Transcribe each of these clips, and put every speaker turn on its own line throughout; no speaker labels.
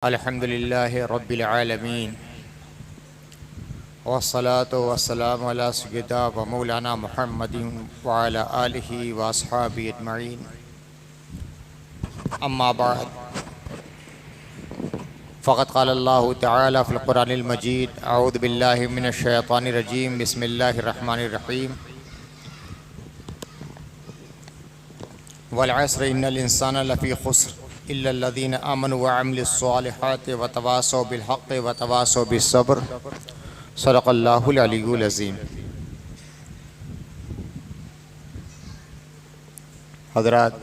अल्हम्दुलिल्लाहि रब्बिल आलमीन वस्सलातु वस्सलामु अला सय्यिदिना व मौलाना मुहम्मदिन व अला आलिहि व अस्हाबिहि अजमईन। अम्मा बाद फ़क़द क़ाल अल्लाहु तआला फ़िल क़ुरानिल मजीद अऊज़ु बिल्लाहि मिनश शैतानिर रजीम बिस्मिल्लाहिर रहमानिर रहीम। वल अस्र इन्नल इंसाना लफ़ी ख़ुस्र इल्लल्लज़ीना आमनु व अमिलुस्सॉलिहाति व तवासौ बिल हक़्क़ि व तवासौ बिस्सब्र। सदक़ल्लाहुल अलीयुल अज़ीम। हज़रात,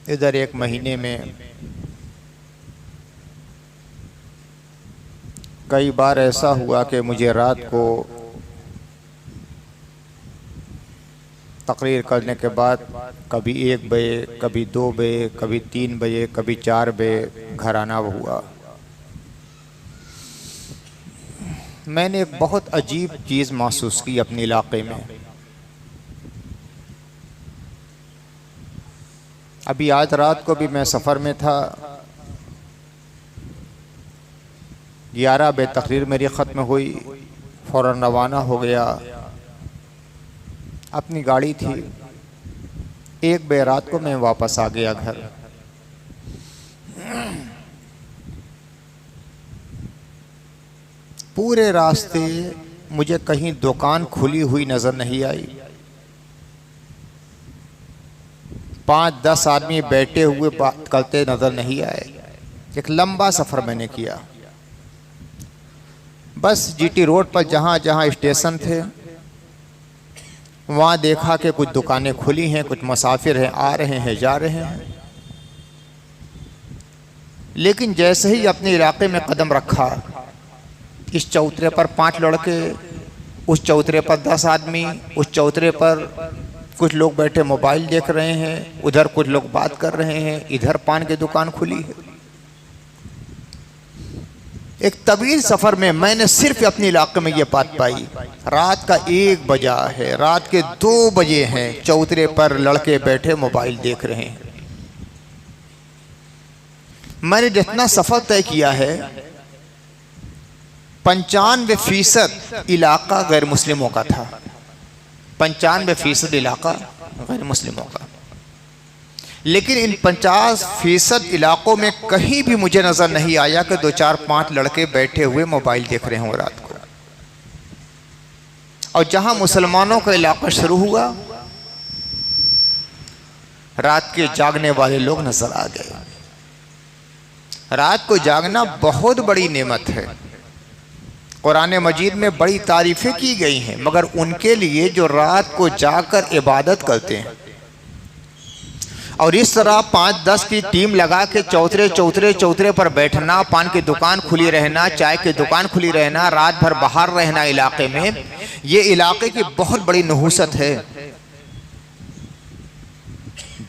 इधर एक महीने में कई बार ऐसा हुआ कि मुझे रात को तकरीर करने के बाद कभी 1 बजे, कभी 2 बजे, कभी 3 बजे, कभी 4 बजे घर आना हुआ। मैंने एक बहुत अजीब चीज़ महसूस की अपने इलाके में। अभी आज रात को भी मैं सफ़र में था, 11 बजे तकरीर मेरी ख़त्म हुई, फ़ौरन रवाना हो गया। अपनी गाड़ी थी, 1 बजे रात को मैं वापस आ गया घर। पूरे रास्ते मुझे कहीं दुकान खुली हुई नज़र नहीं आई। 5-10 आदमी बैठे हुए बात करते नज़र नहीं आए। एक लंबा सफ़र मैंने किया। बस जीटी रोड पर जहाँ जहाँ स्टेशन थे वहाँ देखा कि कुछ दुकानें खुली हैं, कुछ मुसाफिर हैं, आ रहे हैं, जा रहे हैं। लेकिन जैसे ही अपने इलाके में कदम रखा, इस चौतरे पर 5 लड़के, उस चौतरे पर 10 आदमी, उस चौतरे पर कुछ लोग बैठे मोबाइल देख रहे हैं, उधर कुछ लोग बात कर रहे हैं, इधर पान की दुकान खुली है। एक तवील सफ़र में मैंने सिर्फ अपने इलाके में ये बात पाई। रात का 1 बजा है, रात के 2 बजे हैं, चौतरे पर लड़के बैठे मोबाइल देख रहे हैं। मैंने जितना सफ़र तय किया है, 95% इलाका गैर मुस्लिमों का था। 95% इलाका गैर मुस्लिमों का। लेकिन इन 50% इलाकों में कहीं भी मुझे नज़र नहीं आया कि 2-4-5 लड़के बैठे हुए मोबाइल देख रहे हों रात को। और जहां मुसलमानों का इलाका शुरू हुआ, रात के जागने वाले लोग नजर आ गए। रात को जागना बहुत बड़ी नेमत है। कुरान मजीद में बड़ी तारीफें की गई हैं, मगर उनके लिए जो रात को जाकर इबादत करते हैं। और इस तरह 5-10 की टीम लगा के चौतरे पर बैठना, पान की दुकान खुली रहना, चाय की दुकान खुली रहना, रात भर बाहर रहना इलाके में, ये इलाके की बहुत बड़ी नहुसत है।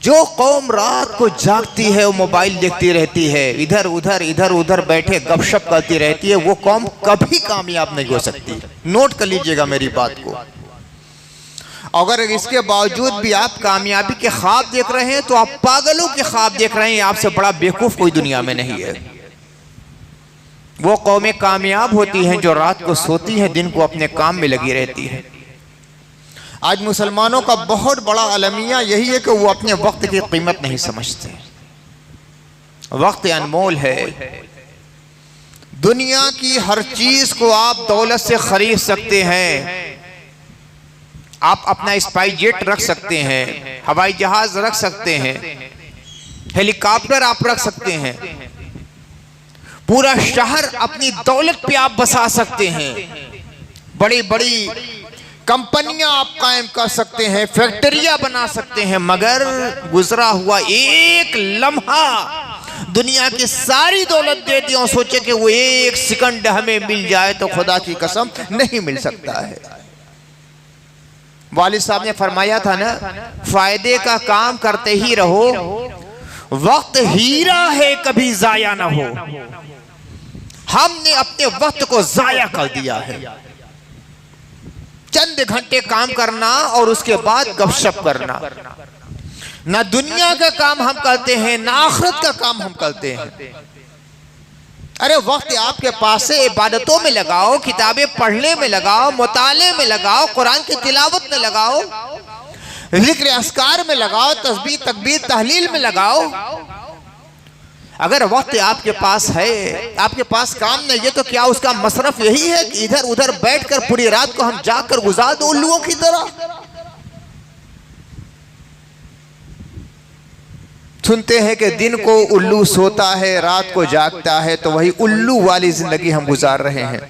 जो कौम रात को जागती है, वो मोबाइल देखती रहती है, इधर उधर बैठे गपशप करती रहती है, वो कौम कभी कामयाब नहीं हो सकती। नोट कर लीजिएगा मेरी बात को। अगर इसके बावजूद भी आप कामयाबी के ख्वाब देख रहे हैं तो आप पागलों के ख्वाब देख रहे हैं। आपसे बड़ा बेवकूफ कोई दुनिया में नहीं है। वो कौमें कामयाब होती हैं जो रात को सोती हैं, दिन को अपने काम में लगी रहती है। आज मुसलमानों का बहुत बड़ा अलमिया यही है कि वो अपने वक्त की कीमत नहीं समझते। वक्त अनमोल है। दुनिया की हर चीज को आप दौलत से खरीद सकते हैं। आप अपना स्पाई जेट रख सकते हैं, हवाई जहाज रख सकते हैं, हेलीकॉप्टर आप रख सकते हैं, पूरा शहर अपनी दौलत पे आप बसा सकते हैं, बड़ी बड़ी कंपनियां आप कायम कर सकते हैं, फैक्ट्रियां बना सकते हैं। मगर गुजरा हुआ एक लम्हा दुनिया की सारी दौलत दे दी और सोचे कि वो 1 सेकंड हमें मिल जाए तो खुदा की कसम नहीं मिल सकता है। वालिद साहब ने फरमाया था ना, फायदे का काम करते ही रहो, वक्त हीरा है कभी जाया ना हो। हमने अपने वक्त को जाया कर दिया है। चंद घंटे काम करना और उसके बाद गपशप करना। ना दुनिया का काम हम करते हैं, ना आखिरत का काम हम करते हैं। अरे वक्त आपके पास से इबादतों में लगाओ, किताबें पढ़ने में लगाओ, मुताले में लगाओ, कुरान की तिलावत में लगाओ, जिक्र अस्कार में लगाओ, तस्बीह तकबीर तहलील में लगाओ। अगर वक्त आपके पास है, आपके पास काम नहीं है, तो क्या उसका मसरफ यही है कि इधर उधर बैठकर पूरी रात को हम जाकर गुजार दो उल्लुओं की तरह? सुनते हैं कि दिन को उल्लू सोता है, रात को जागता है, तो वही उल्लू वाली जिंदगी हम गुजार रहे हैं।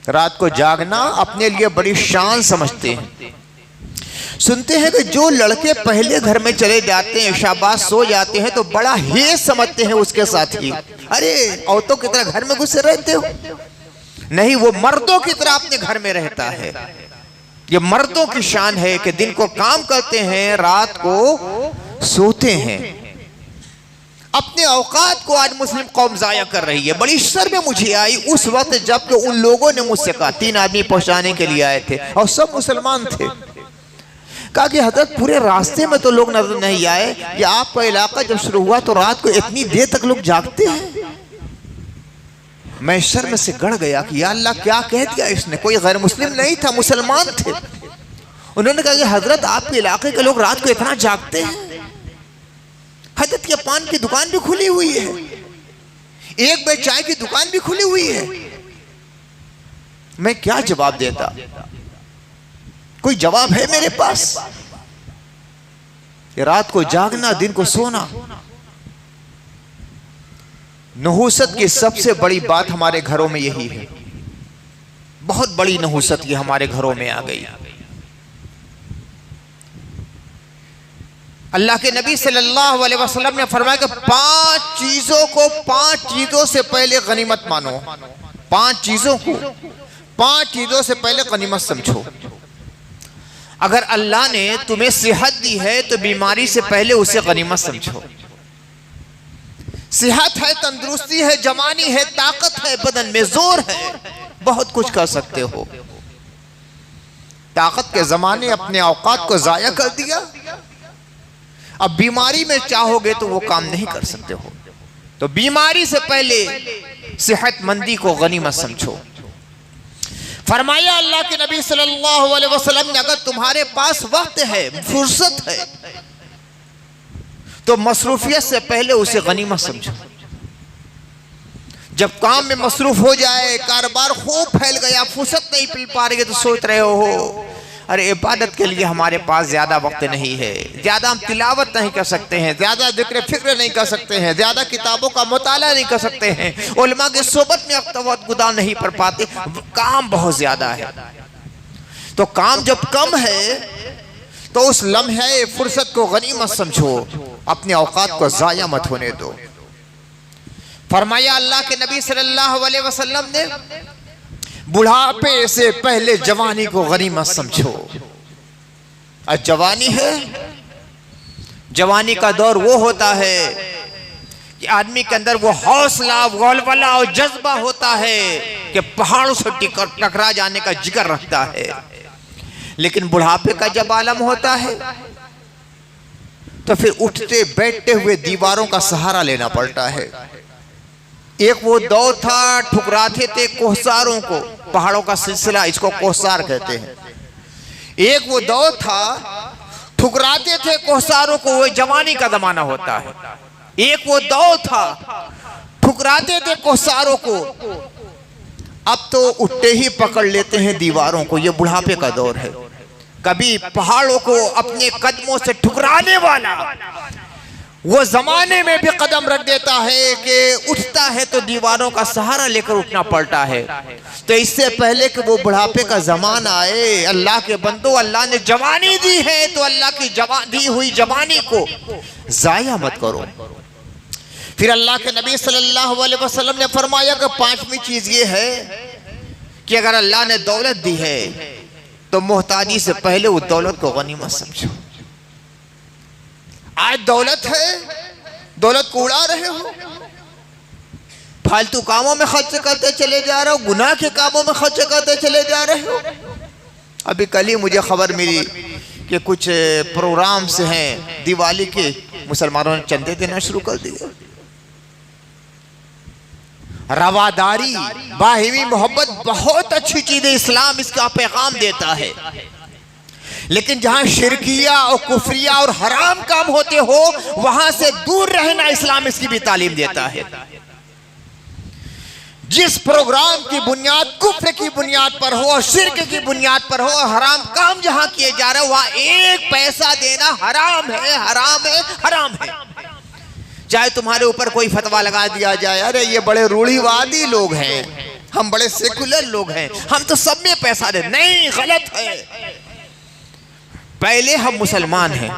रात को जागना अपने लिए बड़ी शान समझते हैं। सुनते हैं कि जो लड़के पहले घर में चले जाते हैं, शाबाश सो जाते हैं, तो बड़ा हेज समझते हैं उसके साथ ही। अरे औरतों की तरह घर में घुसे रहते हो? नहीं, वो मर्दों की तरह अपने घर में रहता है। ये मर्दों की शान है कि दिन को काम करते हैं, रात को सोते हैं। अपने औकात को आज मुस्लिम कौम जाया कर रही है। बड़ी शर्म मुझे आई उस वक्त जब कि उन लोगों ने मुझसे कहा, 3 आदमी पहुंचाने के लिए आए थे और सब मुसलमान थे। कहा कि हजरत पूरे रास्ते में तो लोग नजर नहीं आए, ये आपका इलाका जब शुरू हुआ तो रात को इतनी देर तक लोग जागते हैं। मैं शर्म से गड़ गया कि या अल्लाह क्या कह दिया इसने। कोई गैर मुस्लिम नहीं था, मुसलमान थे। उन्होंने कहा कि हजरत आपके इलाके के लोग रात को इतना जागते हैं? हजरत के पान की दुकान भी खुली हुई है, एक बे चाय की दुकान भी खुली हुई है। मैं क्या जवाब देता? कोई जवाब है मेरे पास? रात को जागना, दिन को सोना। नहुसत की सबसे बड़ी बात हमारे घरों में यही है। बहुत बड़ी नहुसत ये हमारे घरों में आ गई। अल्लाह के नबी सल्लल्लाहु अलैहि वसल्लम ने फरमाया कि 5 चीजों को 5 चीजों से पहले गनीमत मानो। 5 चीजों को 5 चीजों से पहले गनीमत समझो। अगर अल्लाह ने तुम्हें सेहत दी है तो बीमारी से पहले उसे गनीमत समझो। सेहत है, तंदुरुस्ती है, जवानी है, ताकत है, बदन में जोर है, बहुत कुछ कर सकते हो। ताकत के जमाने अपने औकात को जाया कर दिया, अब बीमारी में चाहोगे तो वो काम नहीं कर सकते हो। तो बीमारी से पहले सेहतमंदी को गनीमत समझो। फरमाया अल्लाह के नबी सल्लल्लाहु अलैहि वसल्लम ने, अगर तुम्हारे पास वक्त है, फुर्सत है, तो मसरूफियत से पहले उसे गनीमत समझो। जब काम में मसरूफ हो जाए, कारोबार खूब फैल गया, फुर्सत नहीं मिल पा रही है, तो सोच रहे हो अरे इबादत के लिए हमारे पास ज्यादा वक्त नहीं है, ज्यादा हम तिलावत नहीं कर सकते हैं, ज्यादा जिक्र फिक्र नहीं कर सकते हैं, ज्यादा किताबों का मुताला नहीं कर सकते हैं, उलमा की सोबत में वक्त गुजार नहीं कर पाते, काम बहुत ज्यादा है। तो काम जब कम है तो उस लम्हे फुर्सत को गनीमत समझो, अपने औकात को जाया मत होने दो। फरमाया अल्लाह के नबी सल्लल्लाहु अलैहि वसल्लम ने, बुढ़ापे से पहले जवानी को गनीमत समझो। और जवानी है, जवानी का दौर वो होता है कि आदमी के अंदर वो हौसला, वलवला और जज्बा होता है कि पहाड़ों से टकरा जाने का जिक्र रखता है। लेकिन बुढ़ापे का जब आलम होता है तो फिर उठते बैठते हुए दीवारों का सहारा लेना पड़ता है। एक वो दौर था, ठुकराते थे कोहसारों को, पहाड़ों का सिलसिला, इसको कोहसार कहते हैं। एक वो दौर था, ठुकराते थे कोहसारों को, वो जवानी का जमाना होता है। एक वो दौर था, ठुकराते थे कोहसारों को, अब तो उठते ही पकड़ लेते हैं दीवारों को। ये बुढ़ापे का दौर है। कभी पहाड़ों को अपने कदमों से ठुकराने वाला वो जमाने में भी कदम रख देता है कि उठता है तो दीवारों का सहारा लेकर उठना पड़ता है। तो इससे पहले कि वो बुढ़ापे का जमाना आए, अल्लाह के बंदो, अल्लाह ने जवानी दी है तो अल्लाह की दी हुई जवानी को जाया मत करो। फिर अल्लाह के नबी सल्लल्लाहु अलैहि वसल्लम ने फरमाया कि 5वीं चीज ये है कि अगर अल्लाह ने दौलत दी है तो मोहताजी से पहले उस दौलत को गनीमत समझो। आज दौलत है, दौलत को उड़ा रहे हो, फालतू कामों में खर्च करते चले जा रहे हो, गुनाह के कामों में खर्च करते चले जा रहे हो। अभी कल ही मुझे खबर मिली कि कुछ प्रोग्राम्स हैं दिवाली के, मुसलमानों ने चंदे देना शुरू कर दिए। रवादारी, बाहिमी मोहब्बत बहुत अच्छी चीज है, इस्लाम इसका पैगाम देता है। लेकिन जहां शिरकिया और कुफरिया और हराम काम होते हो वहां से दूर रहना इस्लाम इसकी भी तालीम देता है। जिस प्रोग्राम की बुनियाद कुफ्र की बुनियाद पर हो और शिर्क की बुनियाद पर हो और हराम काम जहां किए जा रहे हो वहां एक पैसा देना हराम है, हराम है, हराम है। चाहे तुम्हारे ऊपर कोई फतवा लगा दिया जाए, अरे ये बड़े रूढ़िवादी लोग हैं, हम बड़े सेकुलर लोग हैं, हम तो सब में पैसा दे, नहीं, गलत है। पहले हम मुसलमान हैं,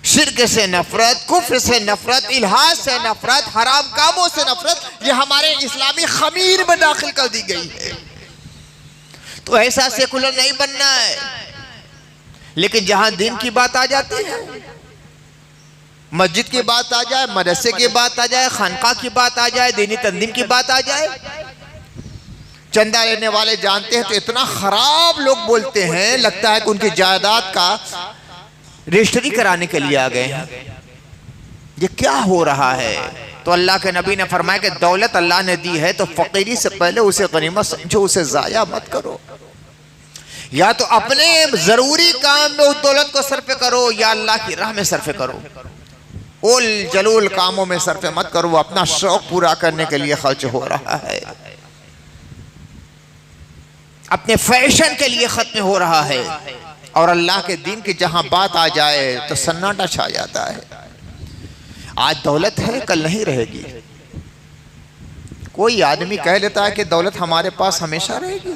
शिर्क से नफरत, कुफ्र से नफरत, इल्हाद से नफरत, हराम कामों से नफरत, ये हमारे इस्लामी खमीर में दाखिल कर दी गई है। तो ऐसा सेकुलर नहीं बनना है। लेकिन जहां दिन की बात आ जाती है, मस्जिद की बात आ जाए, मदरसे की बात आ जाए, खानका की बात आ जाए, दीनी तंजीम की बात आ जाए, चंदा लेने वाले जानते हैं तो इतना खराब लोग बोलते हैं, लगता है कि उनकी जायदाद का रजिस्ट्री कराने के लिए आ गए हैं। ये क्या हो रहा है? तो अल्लाह के नबी ने फरमाया कि दौलत अल्लाह ने दी है तो फकीरी से पहले उसे गनीमत समझो, उसे जाया मत करो। या तो अपने जरूरी काम में उस दौलत को सर्फ करो या अल्लाह की राह में सर्फ करो। उल जलूल कामों में सर्फ मत करो, वो अपना शौक पूरा करने के लिए खर्च हो रहा है, अपने फैशन के लिए खत्म हो रहा है। और अल्लाह के दीन की जहां बात आ जाए तो सन्नाटा छा जाता है। आज दौलत है, कल नहीं रहेगी। कोई आदमी कह लेता है कि दौलत हमारे पास हमेशा रहेगी।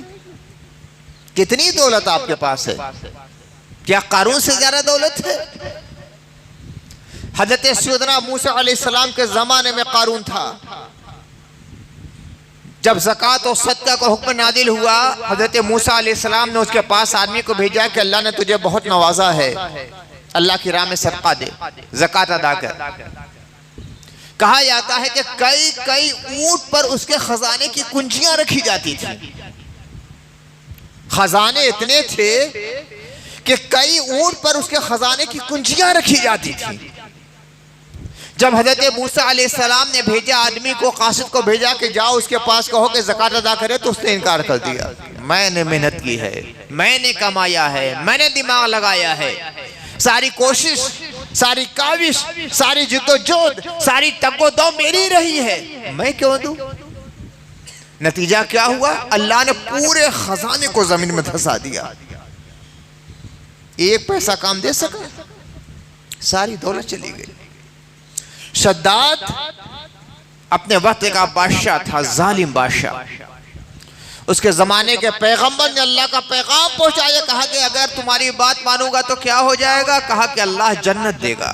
कितनी दौलत आपके पास है? क्या कारून से ज्यादा दौलत है? हजरत सैयदना मूसा अलैहिस्सलाम के जमाने में कारून था। जब ज़कात और सदका का हुक्म नादिल हुआ, हजरत मूसा अलैहिस्सलाम ने उसके पास आदमी को भेजा कि अल्लाह ने तुझे बहुत नवाजा है, अल्लाह की राह में सदका दे, ज़कात अदा कर। कहा जाता है कि कई कई ऊंट पर उसके खजाने की कुंजियां रखी जाती थी। खजाने इतने थे कि कई ऊंट पर उसके खजाने की कुंजियां रखी जाती थी। जब हजरत मूसा अलैहिस्सलाम ने भेजा आदमी को, कासिद को भेजा कि जाओ उसके पास कहो कि ज़कात अदा करे, तो उसने इनकार कर दिया। मैंने मेहनत की है, मैंने कमाया है, मैंने दिमाग लगाया है, सारी कोशिश, सारी काविश, सारी जिद्दोजहद, सारी तगोदो मेरी रही है, मैं क्यों दूं? नतीजा क्या हुआ? अल्लाह ने पूरे खजाने को जमीन में धंसा दिया। एक पैसा काम दे सका, सारी दौलत चली गई। शद्दाद अपने वक्त का बादशाह था, जालिम बादशाह। उसके जमाने के पैगंबर ने अल्लाह का पैगाम पहुंचाया, कहा कि अगर तुम्हारी बात मानूंगा तो क्या हो जाएगा? कहा कि अल्लाह जन्नत देगा।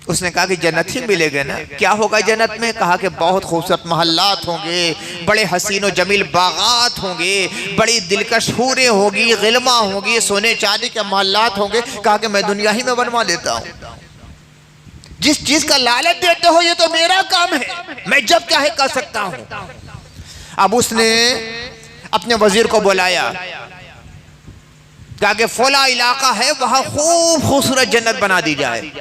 उसने कहा कि जन्नत ही मिलेगा ना, क्या होगा जन्नत में? कहा कि बहुत खूबसूरत महल्लात होंगे, बड़े हसीन व जमील बागात होंगे, बड़ी दिलकश हूरें होगी, गिलमा होगी, सोने चांदी के महल्लात होंगे। कहा कि मैं दुनिया ही में बनवा लेता हूँ। जिस चीज का लालच देते हो ये तो मेरा काम है, मैं जब चाहे कर सकता हूं। अब उसने अपने वजीर को बुलाया, कहा कि फला इलाका है, वहां खूब खूबसूरत जन्नत बना दी जाए।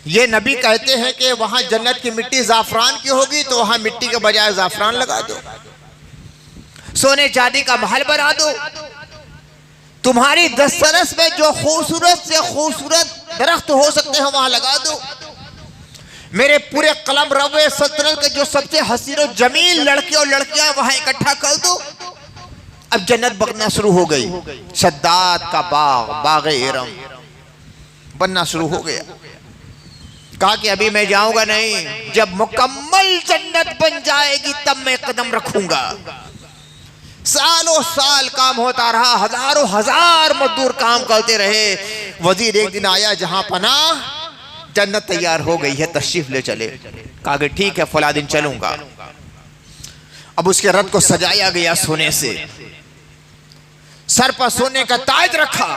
ये नबी कहते हैं कि वहां जन्नत की मिट्टी जाफरान की होगी, तो वहां मिट्टी के बजाय जाफरान लगा दो, सोने चांदी का महल बना दो, तुम्हारी दस्तरस में जो खूबसूरत से खूबसूरत दरख्त हो सकते हैं वहां लगा दो, मेरे पूरे कलम रवे सल्तनत के जो सबसे हसीन और जमील लड़के और लड़कियां वहां इकट्ठा कर दो। अब जन्नत बनना शुरू हो गई। शद्दाद का बाग, बाग इरम बनना शुरू हो गया। कहा कि अभी मैं जाऊंगा नहीं, जब मुकम्मल जन्नत बन जाएगी तब मैं कदम रखूंगा। सालों साल काम होता रहा, हजारों हजार मजदूर काम करते रहे। वजीर एक दिन आया, जहां पनाह जन्नत तैयार हो गई है, तशरीफ ले चले। कहा कि ठीक है, फला दिन चलूंगा। अब उसके रथ को सजाया गया सोने से, सर पर सोने का ताज रखा,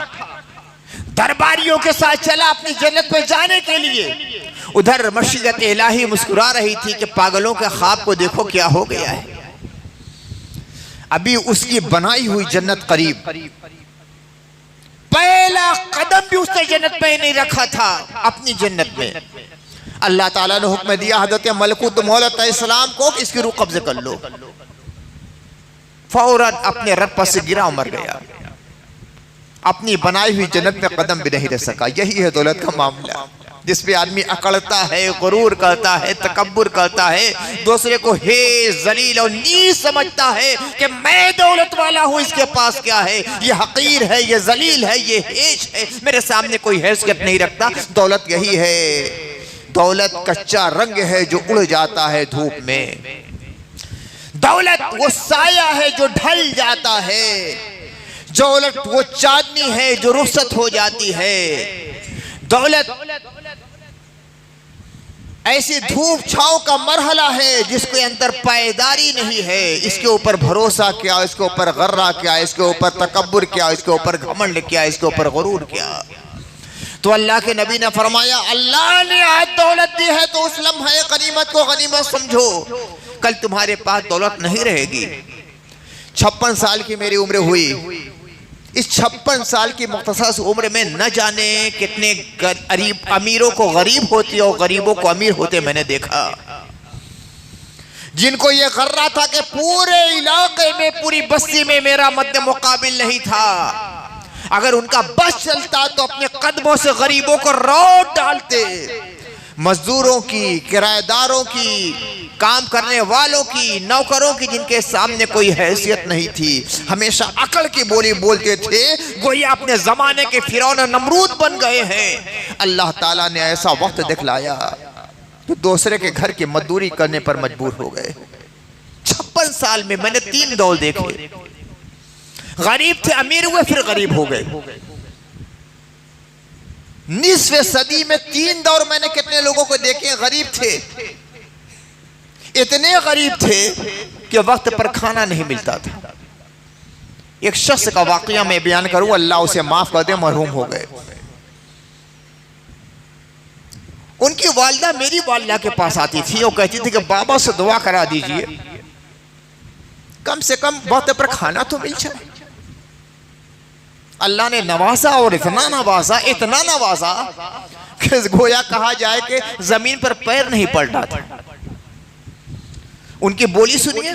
दरबारियों के साथ चला अपनी जन्नत पे जाने के लिए। उधर मशीयत इलाही मुस्कुरा रही थी कि पागलों के ख्वाब को देखो क्या हो गया है। अभी उसकी बनाई हुई जन्नत करीब, पहला कदम भी उसने जन्नत में नहीं रखा था। अपनी जन्नत में अल्लाह ताला ने हुक्म दिया हजरत मलकूत मौला अलैहिस्सलाम को कि इसकी रूह कब्जे कर लो। फौरन अपने रब पर से गिरा, मर गया। अपनी बनाई हुई जन्नत में कदम भी नहीं रख सका। यही है दौलत का मामला, जिसपे आदमी अकड़ता है, गुरूर करता है, तकब्बुर करता है, दूसरे को हे जलील और नीच समझता है कि मैं दौलत वाला हूं, इसके पास क्या है, ये हकीर है, ये जलील है, ये हेच है, मेरे सामने कोई हैसियत नहीं रखता। दौलत यही है, दौलत कच्चा रंग है जो उड़ जाता है धूप में। दौलत वो साया है जो ढल जाता है। दौलत वो चांदनी है जो रुखसत हो जाती है। दौलत ऐसी धूप छांव का मरहला है जिसके अंदर पायदारी नहीं है। इसके ऊपर भरोसा क्या, इसके ऊपर गर्रा क्या, इसके ऊपर तकब्बुर क्या, इसके ऊपर घमंड क्या, इसके ऊपर गुरूर क्या। तो अल्लाह के नबी ने फरमाया, अल्लाह ने आज दौलत दी है तो उस लम्हे गनीमत को गनीमत समझो। कल तुम्हारे पास दौलत नहीं रहेगी। 56 साल की मेरी उम्र हुई। इस 56 साल की मुख्तसर उम्र में न जाने कितने अमीरों को गरीब होते और गरीबों को अमीर होते मैंने देखा। जिनको ये गर्रा था कि पूरे इलाके में, पूरी बस्ती में मेरा मद्दे मुकाबिल नहीं था। अगर उनका बस चलता तो अपने कदमों से गरीबों को रोट डालते। मजदूरों की, किराएदारों की, काम करने वालों की, नौकरों की, जिनके सामने कोई हैसियत नहीं थी, हमेशा अकल की बोली बोलते थे, गोया अपने जमाने के फिरौन और नमरूद बन गए हैं। अल्लाह ताला ने ऐसा वक्त दिखलाया तो दूसरे के घर की मजदूरी करने पर मजबूर हो गए। 56 साल में मैंने 3 दौर देखे। गरीब थे, अमीर हुए, फिर गरीब हो गए। निस्फ़ सदी में 3 दौर मैंने कितने लोगों को देखे गरीब थे। इतने गरीब थे कि वक्त पर खाना नहीं मिलता था। एक शख्स का वाकया मैं बयान करूं, अल्लाह उसे माफ कर दे, मरहूम हो गए। उनकी वालिदा मेरी वालिदा के पास आती थी और कहती थी कि बाबा से दुआ करा दीजिए, कम से कम वक्त पर खाना तो मिल जाए। अल्लाह ने नवाजा और इतना नवाजा, इतना नवाजा कि गोया कहा जाए कि जमीन पर पैर नहीं पड़ रहा था। उनकी बोली सुनिए।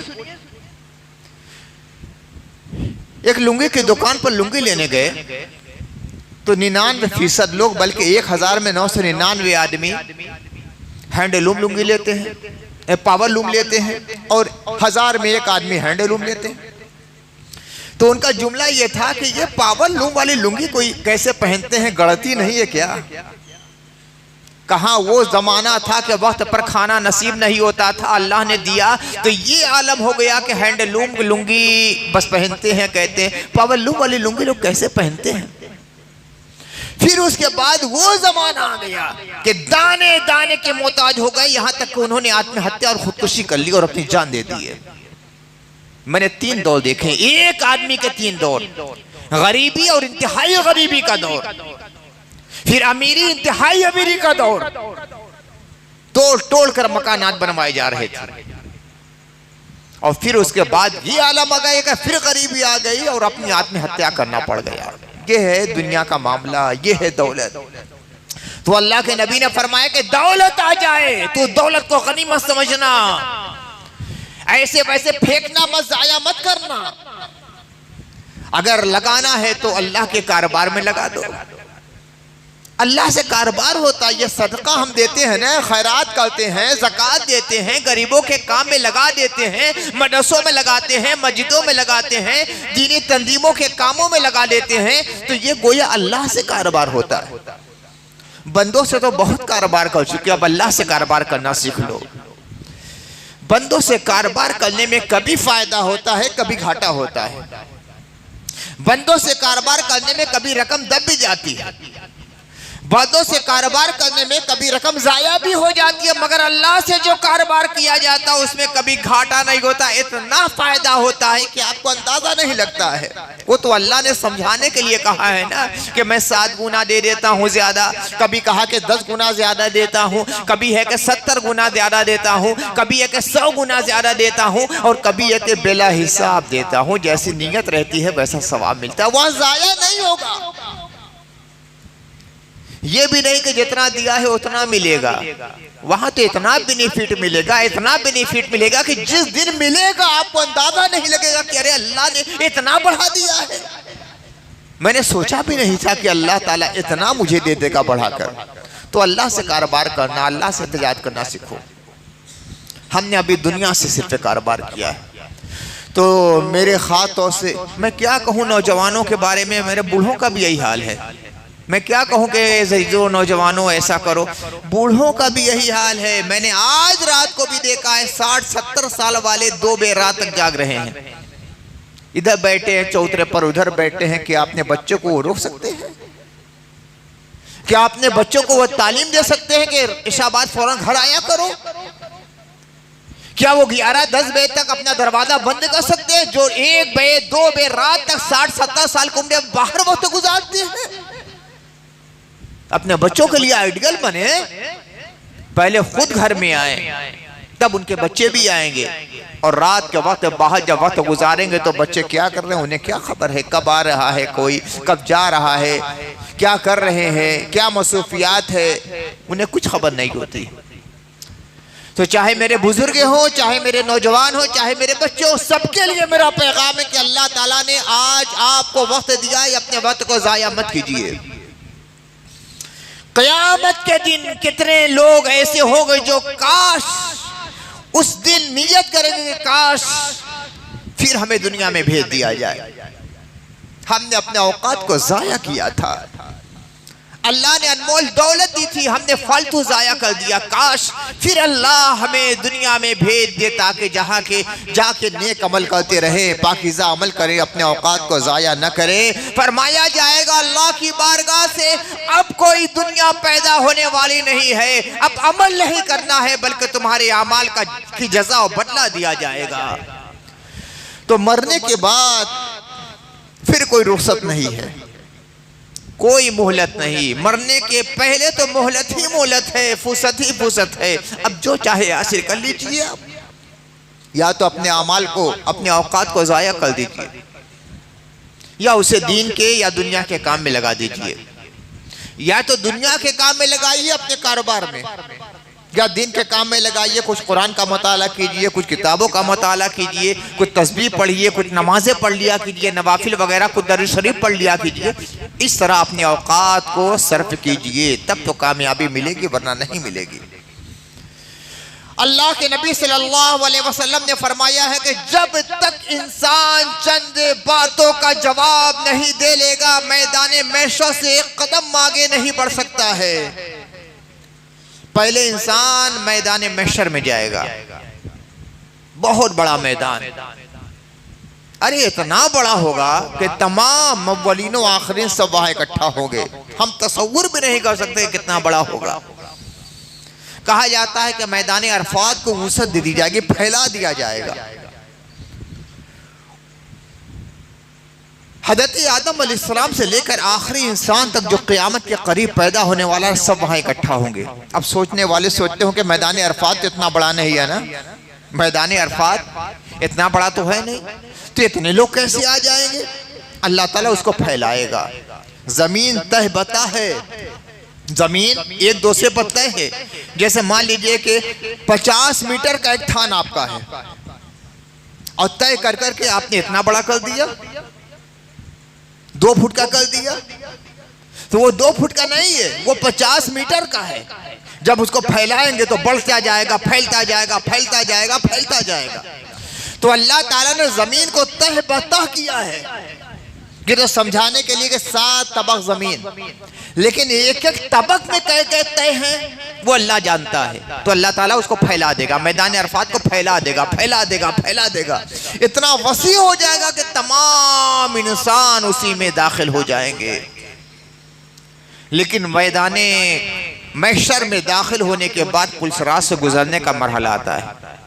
एक लुंगी की दुकान पर लुंगी लेने गए तो 99% लोग, बल्कि 1000 में 999 आदमी हैंडलूम लुंगी लेते हैं, पावर लूम लेते हैं, और 1000 में 1 आदमी हैंडलूम लेते हैं। तो उनका जुमला यह था कि ये पावर लूम वाली लुंगी कोई कैसे पहनते हैं, गलती नहीं है क्या? कहाँ वो जमाना था कि वक्त पर खाना नसीब नहीं होता था, अल्लाह ने दिया तो ये आलम हो गया कि हैंडलूम लुंगी बस पहनते हैं। कहते हैं पावर लूम वाली लुंगी लोग कैसे पहनते हैं। फिर उसके बाद वो जमाना आ गया कि दाने दाने के मोहताज हो गए, यहां तक कि उन्होंने आत्महत्या और खुदकुशी कर ली और अपनी जान दे दी है। मैंने 3 दौर देखे, एक आदमी के 3 दौर, गरीबी और इंतहाई गरीबी का दौर, फिर अमीरी, इंतहाई अमीरी का दौर। तोड़ तोड़ कर मकानात बनवाए जा रहे थे। और फिर उसके बाद ये आलम आ गया कि फिर गरीबी आ गई और अपनी आत्महत्या करना पड़ गया। ये है दुनिया का मामला, ये है दौलत। तो अल्लाह के नबी ने फरमाया कि दौलत आ जाए तो दौलत को गनीमत समझना, ऐसे वैसे फेंकना मत, जाया मत करना। अगर लगाना है तो अल्लाह के कारोबार में लगा दो। अल्लाह से कारोबार होता है। ये सदका हम देते हैं ना, खैरात करते हैं, ज़कात देते हैं, गरीबों के काम में लगा देते हैं, मदरसों में लगाते हैं, मस्जिदों में लगाते हैं, दीनी तंजीमों के कामों में लगा देते हैं, तो ये गोया अल्लाह से कारोबार होता है। बंदों से तो बहुत कारोबार कर चुके, अब अल्लाह से कारोबार करना सीख लो। बंदों से कारोबार करने में कभी फायदा होता है, कभी घाटा होता है। बंदों से कारोबार करने में कभी रकम दब भी जाती है। बातों से कारोबार करने में कभी रकम जाया भी हो जाती है, मगर अल्लाह से जो कारोबार किया जाता है उसमें कभी घाटा नहीं होता। इतना फायदा होता है कि आपको अंदाजा नहीं लगता है। वो तो अल्लाह ने समझाने के लिए कहा है ना कि मैं 7 गुना दे देता हूँ ज्यादा, कभी कहा कि 10 गुना ज्यादा देता हूँ, कभी है कि 70 गुना ज्यादा देता हूँ, कभी है कि 100 गुना ज्यादा देता हूँ, और कभी है कि बेला हिसाब देता हूँ। जैसी नीयत रहती है वैसा सवाब मिलता है, वहां जाया नहीं होगा। ये भी नहीं कि जितना दिया है उतना मिलेगा, वहां तो इतना बेनिफिट मिलेगा, इतना बेनिफिट मिलेगा कि जिस दिन मिलेगा आपको अंदाजा नहीं लगेगा कि अरे अल्लाह ने इतना बढ़ा दिया है। मैंने सोचा भी नहीं था कि अल्लाह ताला इतना मुझे दे देगा बढ़ाकर। तो अल्लाह से कारोबार करना, अल्लाह से तिजारत करना सीखो। हमने अभी दुनिया से सिर्फ कारोबार किया है, तो मेरे खातों से मैं क्या कहूँ नौजवानों के बारे में, मेरे बूढ़ों का भी यही हाल है। मैं क्या कहूँ कि जो नौजवानों ऐसा करो, बूढ़ों का भी यही हाल है। मैंने आज रात को भी देखा है 60-70 साल वाले 2 बजे रात तक जाग रहे हैं, इधर बैठे हैं चौतरे पर, उधर बैठे हैं। क्या अपने बच्चों को वो रोक सकते हैं? क्या अपने बच्चों को वो तालीम दे सकते हैं कि इशा बाद फौरन घर आया करो? क्या वो 11-10 बजे तक अपना दरवाजा बंद कर सकते हैं? जो 1 बजे 2 बजे रात तक 60-70 साल की उम्र बाहर वक्त गुजारते हैं। अपने बच्चों के लिए आइडियल बने, पहले खुद घर में आए तब उनके बच्चे भी आएंगे। और रात के वक्त बाहर जब वक्त गुजारेंगे तो बच्चे क्या कर रहे हैं उन्हें क्या खबर है, कब आ रहा है कोई, कब जा रहा है, क्या कर रहे हैं, क्या मसरूफियात है, उन्हें कुछ खबर नहीं होती। तो चाहे मेरे बुजुर्ग हो, चाहे मेरे नौजवान हो, चाहे मेरे बच्चे हो, सबके लिए मेरा पैगाम है कि अल्लाह ताला ने आज आपको वक्त दिया है, अपने वक्त को जाया मत कीजिए। क़यामत के दिन कितने लोग ऐसे हो गए जो काश उस दिन नियत करेंगे कि काश फिर हमें दुनिया में भेज दिया जाए, हमने अपने औकात को जाया किया था, अल्लाह ने अनमोल दौलत दी थी, हमने फालतू जाया कर दिया। काश फिर अल्लाह हमें दुनिया में भेज दे ताकि जहाँ के जाके नेक अमल करते रहे, पाकीज़ा अमल करें, अपने औकात को जाया न करें। फरमाया जाएगा अल्लाह की बारगाह से, अब कोई दुनिया पैदा होने वाली नहीं है, अब अमल नहीं करना है बल्कि तुम्हारे अमाल की जज़ा और बदला दिया जाएगा। तो मरने के बाद फिर कोई रुखसत नहीं है, कोई मोहलत नहीं। मरने के पहले तो मोहलत ही मोहलत है, फुर्सत ही फुर्सत है। अब जो चाहे हासिल कर लीजिए आप, या तो अपने अमाल को, अपने औकात को ज़ाया कर दीजिए, या उसे दीन के या दुनिया के काम में लगा दीजिए। या तो दुनिया के काम में लगाइए अपने कारोबार में, या दिन के काम में लगाइए, कुछ कुरान का मुताला कीजिए, कुछ किताबों का मुताला कीजिए, कुछ तस्बीह पढ़िए, कुछ नमाजें पढ़ लिया कीजिए, नवाफिल वगैरह कुछ दरूद शरीफ पढ़ लिया कीजिए। इस तरह अपने औकात को सर्फ कीजिए, तब तो कामयाबी मिलेगी, वरना नहीं मिलेगी। अल्लाह के नबी सल्लल्लाहु अलैहि वसल्लम ने फरमाया है कि जब तक इंसान चंद बातों का जवाब नहीं दे लेगा, मैदान महशर से एक कदम आगे नहीं बढ़ सकता है। पहले इंसान मैदान महशर में जाएगा, बहुत बड़ा मैदान, अरे इतना बड़ा होगा कि तमाम अव्वलीन व आखिरीन सब वहां इकट्ठा होंगे। हम तसव्वुर भी नहीं कर सकते कितना बड़ा होगा। कहा जाता है कि मैदान अरफात को वुसअत दे दी जाएगी, फैला दिया जाएगा। हज़रत आदम अलैहिस्सलाम से लेकर आखिरी इंसान तक जो क़यामत के करीब पैदा होने वाला है, सब वहाँ इकट्ठा होंगे। अब सोचने वाले सोचते हो कि मैदान अरफात तो इतना बड़ा नहीं है ना, मैदान अरफात इतना बड़ा तो है नहीं, तो इतने लोग कैसे आ जाएंगे? अल्लाह ताला उसको फैलाएगा। ज़मीन तह बता है, ज़मीन 1-2 से पर तय है। जैसे मान लीजिए कि 50 मीटर का एक थान आपका है, और तय कर करके आपने इतना बड़ा कर दिया, 2 फुट का कर दिया, तो वो 2 फुट का नहीं है, वो 50 मीटर का है। जब उसको फैलाएंगे तो बढ़ता जाएगा, फैलता जाएगा, फैलता जाएगा, फैलता जाएगा। तो अल्लाह ताला ने जमीन को तह बतह किया है कि तो समझाने के लिए कि 7 तबक जमीन, लेकिन एक एक तबक में कह तय है वो अल्लाह जानता है। तो अल्लाह ताला उसको फैला देगा, मैदान अरफात को फैला देगा, फैला देगा, फैला देगा, इतना वसी हो जाएगा कि तमाम इंसान उसी में दाखिल हो जाएंगे। लेकिन मैदाने महशर में दाखिल होने के बाद पुलसरात से गुजरने का मरहला आता है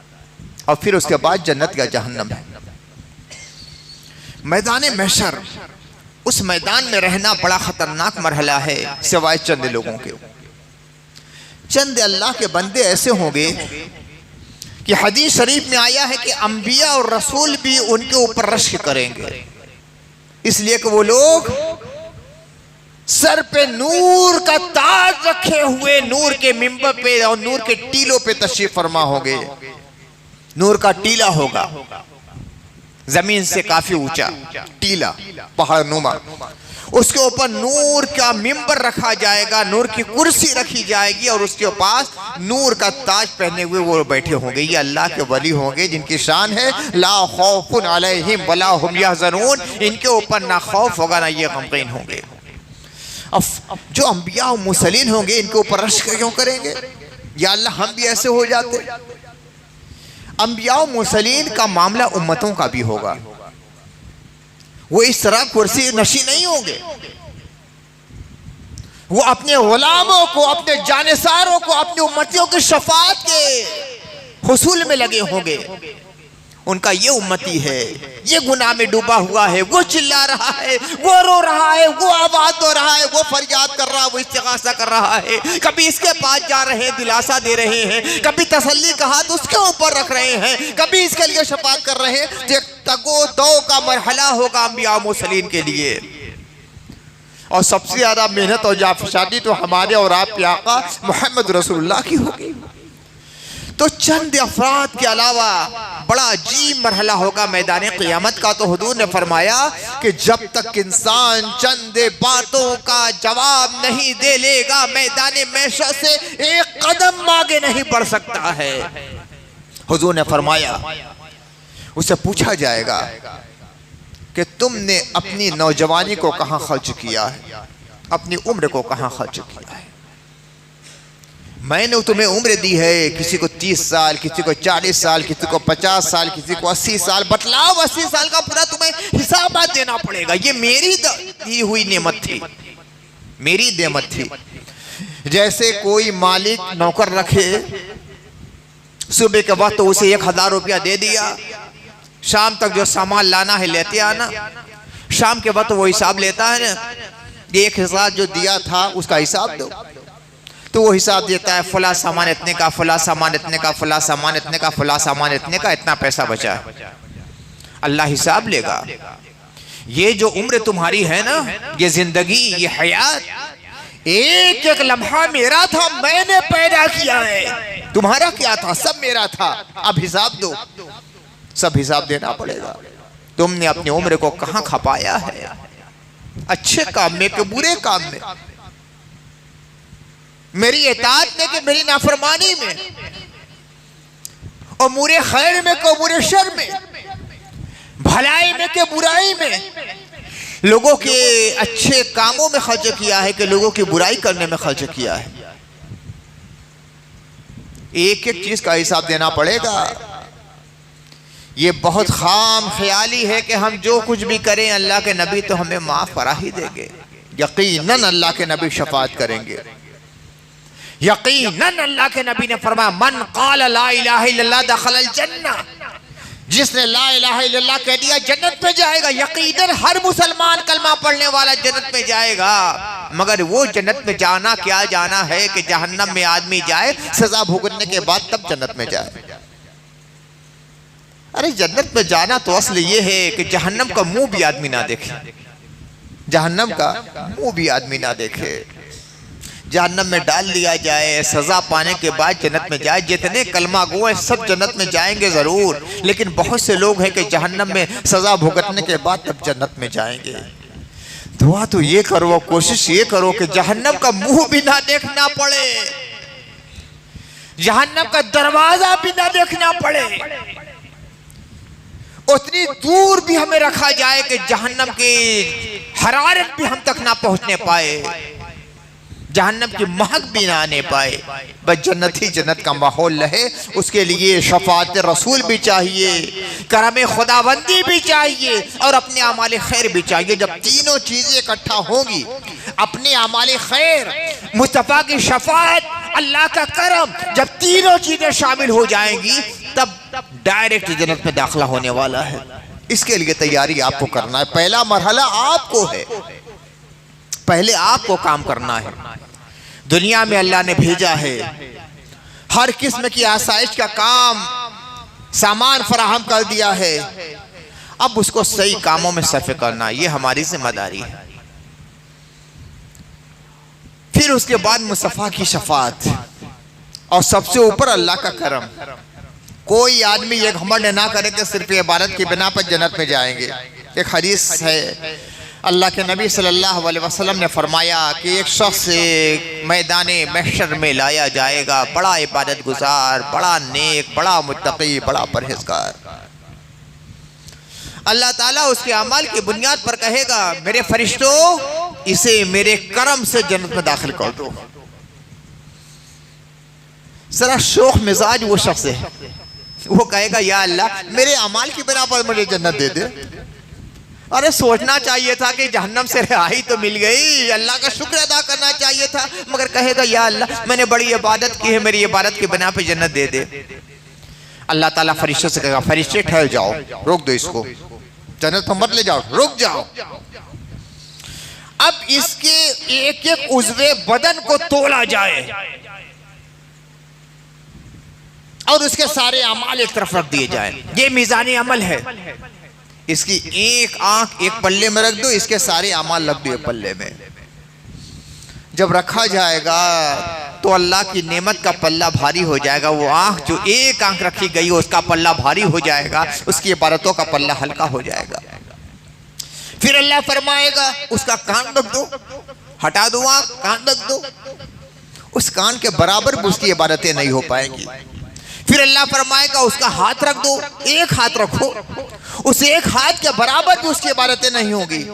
और फिर उसके बाद जन्नत या जहन्नम है। मैदाने महशर, उस मैदान में रहना बड़ा खतरनाक मरहला है, सिवाय चंद लोगों के। चंद अल्लाह के बंदे ऐसे होंगे कि हदीस शरीफ में आया है कि अंबिया और रसूल भी उनके ऊपर रश्क करेंगे, इसलिए कि वो लोग सर पे नूर का ताज रखे हुए नूर के मिंबर पे और नूर के टीलों पे तशरीफ फरमा होंगे। नूर का टीला होगा, जमीन से काफी ऊंचा टीला, पहाड़ नुमा, उसके ऊपर नूर का मिंबर रखा जाएगा, नूर की कुर्सी रखी जाएगी और उसके पास नूर का ताज पहने हुए वो बैठे होंगे। ये अल्लाह के वली होंगे जिनकी शान है ला खौफुन अलैहिम वला हुम यहज़नून, इनके ऊपर ना खौफ होगा ना ये गमगीन होंगे। अब जो अंबिया और मुरसलीन होंगे इनके ऊपर रश्क क्यों करेंगे? या अल्लाह हम भी ऐसे हो जाते। अंबिया और मुरसलीन का मामला उम्मतों का भी होगा, वो इस तरह कुर्सी नशी नहीं होंगे, वो अपने गुलामों को, अपने जानिसारों को, अपनी उम्मतियों की शफाअत के हुसूल में लगे होंगे। उनका ये उम्मती है, ये गुनाह में डूबा हुआ है, वो चिल्ला रहा है, वो रो रहा है, वो आवाज दे रहा है, वो फरियाद कर रहा है, वो इस्तिग़ासा कर रहा है। कभी इसके पास जा रहे हैं, दिलासा दे रहे हैं, कभी तसल्ली का हाथ उसके ऊपर रख रहे हैं, कभी इसके लिए शफाअत कर रहे हैं। एक तगो दो का मरहला होगा अंबिया और मुरसलीन के लिए। और सबसे ज्यादा मेहनत और जाफशानी तो हमारे और आपके आका मोहम्मद रसूलुल्लाह की होगी। तो चंद अफराद के अलावा बड़ा अजीब मरहला होगा मैदान क़ियामत का। तो हुजूर ने फरमाया कि जब तक इंसान चंद बातों का जवाब नहीं दे लेगा, मैदान महशर से एक कदम आगे नहीं बढ़ सकता है। हुजूर ने फरमाया, उसे पूछा जाएगा कि तुमने अपनी नौजवानी को कहाँ खर्च किया है, अपनी उम्र को कहाँ खर्च किया है। मैंने तुम्हें उम्र दी है, किसी को 30 साल, किसी को 40 साल, किसी को 50 साल, किसी को 80 साल। बतलाओ 80 साल का पूरा तुम्हें हिसाब देना पड़ेगा। ये मेरी दी हुई नेमत थी, मेरी नेमत थी। जैसे कोई मालिक नौकर रखे, सुबह के वक्त तो उसे 1000 रुपया दे दिया, शाम तक जो सामान लाना है लेते आना। शाम के वक्त वो हिसाब लेता है ना, एक हिसाब जो दिया था उसका हिसाब दो, तो वो हिसाब देता है फला सामान इतने का, फला सामान इतने का, फला सामान इतने का, फला सामान इतने का, इतना पैसा बचा। अल्लाह हिसाब लेगा। ये जो उम्र तुम्हारी है ना, ये जिंदगी, ये हयात, एक एक लम्हा मेरा था, मैंने पैदा किया है। तुम्हारा क्या था? सब मेरा था। अब हिसाब दो, सब हिसाब देना पड़ेगा। तुमने अपनी उम्र को कहाँ खपाया है, अच्छे काम में कि बुरे काम में, मेरी इताअत में कि मेरी नाफरमानी में, और मुरे खैर में को मुरे शर में, भलाई में के बुराई में, लोगों के अच्छे कामों में खर्च किया है कि लोगों की बुराई करने में खर्च किया है। एक एक चीज का हिसाब देना पड़ेगा। ये बहुत खाम ख्याली है कि हम जो कुछ भी करें अल्लाह के नबी तो हमें माफ करा ही देंगे। यकीनन अल्लाह के नबी शफाअत करेंगे। यकीनन अल्लाह के नबी ने फरमाया, मन क़ाल ला इलाहा इल्लल्लाह दखलल जन्नह, जिसने ला इलाहा इल्लल्लाह कह दिया जन्नत में जाएगा। यकीनन हर मुसलमान कलमा पढ़ने वाला जन्नत में जाएगा, मगर वो जन्नत में जाना क्या जाना है कि जहन्नम में आदमी जाए सजा भुगतने के बाद तब जन्नत में जाए। अरे जन्नत में जाना तो असल ये है कि जहन्नम का मुंह भी आदमी ना देखे, जहन्नम का मुंह भी आदमी ना देखे। जहन्नम में डाल दिया जाए, सजा पाने के बाद जन्नत में जाए। जितने कलमा गो हैं सब जन्नत में जाएंगे जरूर, लेकिन बहुत से लोग हैं कि जहन्नम में सजा भुगतने के बाद तब जन्नत में जाएंगे। दुआ तो ये करो, कोशिश ये करो कि जहन्नम का मुंह भी ना देखना पड़े, जहन्नम का दरवाजा भी ना देखना पड़े। उतनी दूर भी हमें रखा जाए कि जहन्नम की हरारत भी हम तक ना पहुंचने पाए। जहन्नम की महक भी ना आने पाए, बस जन्नत ही जन्नत का माहौल रहे। उसके लिए शफाअत रसूल भी चाहिए, करम खुदाबंदी भी चाहिए और अपने अमाल खैर भी चाहिए। जब तीनों चीजें इकट्ठा होंगी, अपने अमाल खैर, मुस्तफ़ा की शफाअत, अल्लाह का करम, जब तीनों चीजें शामिल हो जाएंगी तब डायरेक्ट जन्नत में दाखिला होने वाला है। इसके लिए तैयारी आपको करना है। पहला मरहला आपको है, पहले आपको काम करना है। दुनिया में अल्लाह ने भेजा है, हर किस्म की आसाइश का काम सामान फराहम कर दिया है। अब उसको सही कामों में सर्फ करना, ये हमारी जिम्मेदारी है। फिर उसके बाद मुस्तफ़ा की शफाअत और सबसे ऊपर अल्लाह का करम। कोई आदमी ये घमंड ना करे कि सिर्फ इबादत की बिना पर जन्नत में जाएंगे। एक हदीस है, अल्लाह के नबी सल्लल्लाहु अलैहि वसल्लम ने फरमाया कि एक शख्स मैदान महशर में लाया जाएगा, बड़ा इबादत गुजार, बड़ा नेक, बड़ा मुत्तकी, बड़ा परहेजगार। अल्लाह ताला उसके अमाल की बुनियाद पर कहेगा, मेरे फरिश्तों, इसे मेरे करम से जन्नत में दाखिल कर दो। जरा शौक मिजाज वो शख्स है, वो कहेगा या अल्लाह मेरे अमाल की बिना पर मुझे जन्नत दे दे। अरे सोचना चाहिए था कि जहन्नम से रिहाई तो मिल गई, अल्लाह का शुक्र अदा करना चाहिए था, मगर कहेगा या अल्लाह मैंने बड़ी इबादत की है, मेरी इबादत की बिना पे जन्नत दे दे। अल्लाह ताला फरिश्ते से कहेगा, फरिश्ते ठहर जाओ, रोक दो इसको, जन्नत पर मत ले जाओ, रुक जाओ। अब इसके एक एक उज़्वे बदन को तोला जाए और उसके सारे अमाल एक तरफ रख दिए जाए। ये मीज़ानी अमल है। इसकी एक आंख एक पल्ले में रख दो, इसके सारे अमाल रख दो एक पल्ले में। जब रखा जाएगा तो अल्लाह की नेमत का पल्ला भारी हो जाएगा। वो आंख जो एक आंख रखी गई हो उसका पल्ला भारी हो जाएगा, उसकी इबादतों का पल्ला हल्का हो जाएगा। फिर अल्लाह फरमाएगा उसका कान रख दो, हटा दो आंख, कान रख दो। उस कान के बराबर भी उसकी इबादतें नहीं हो पाएंगी। फिर अल्लाह फरमाएगा उसका हाथ रख दो, एक हाथ रखो, उस एक हाथ के बराबर भी उसकी इबादतें नहीं होगी।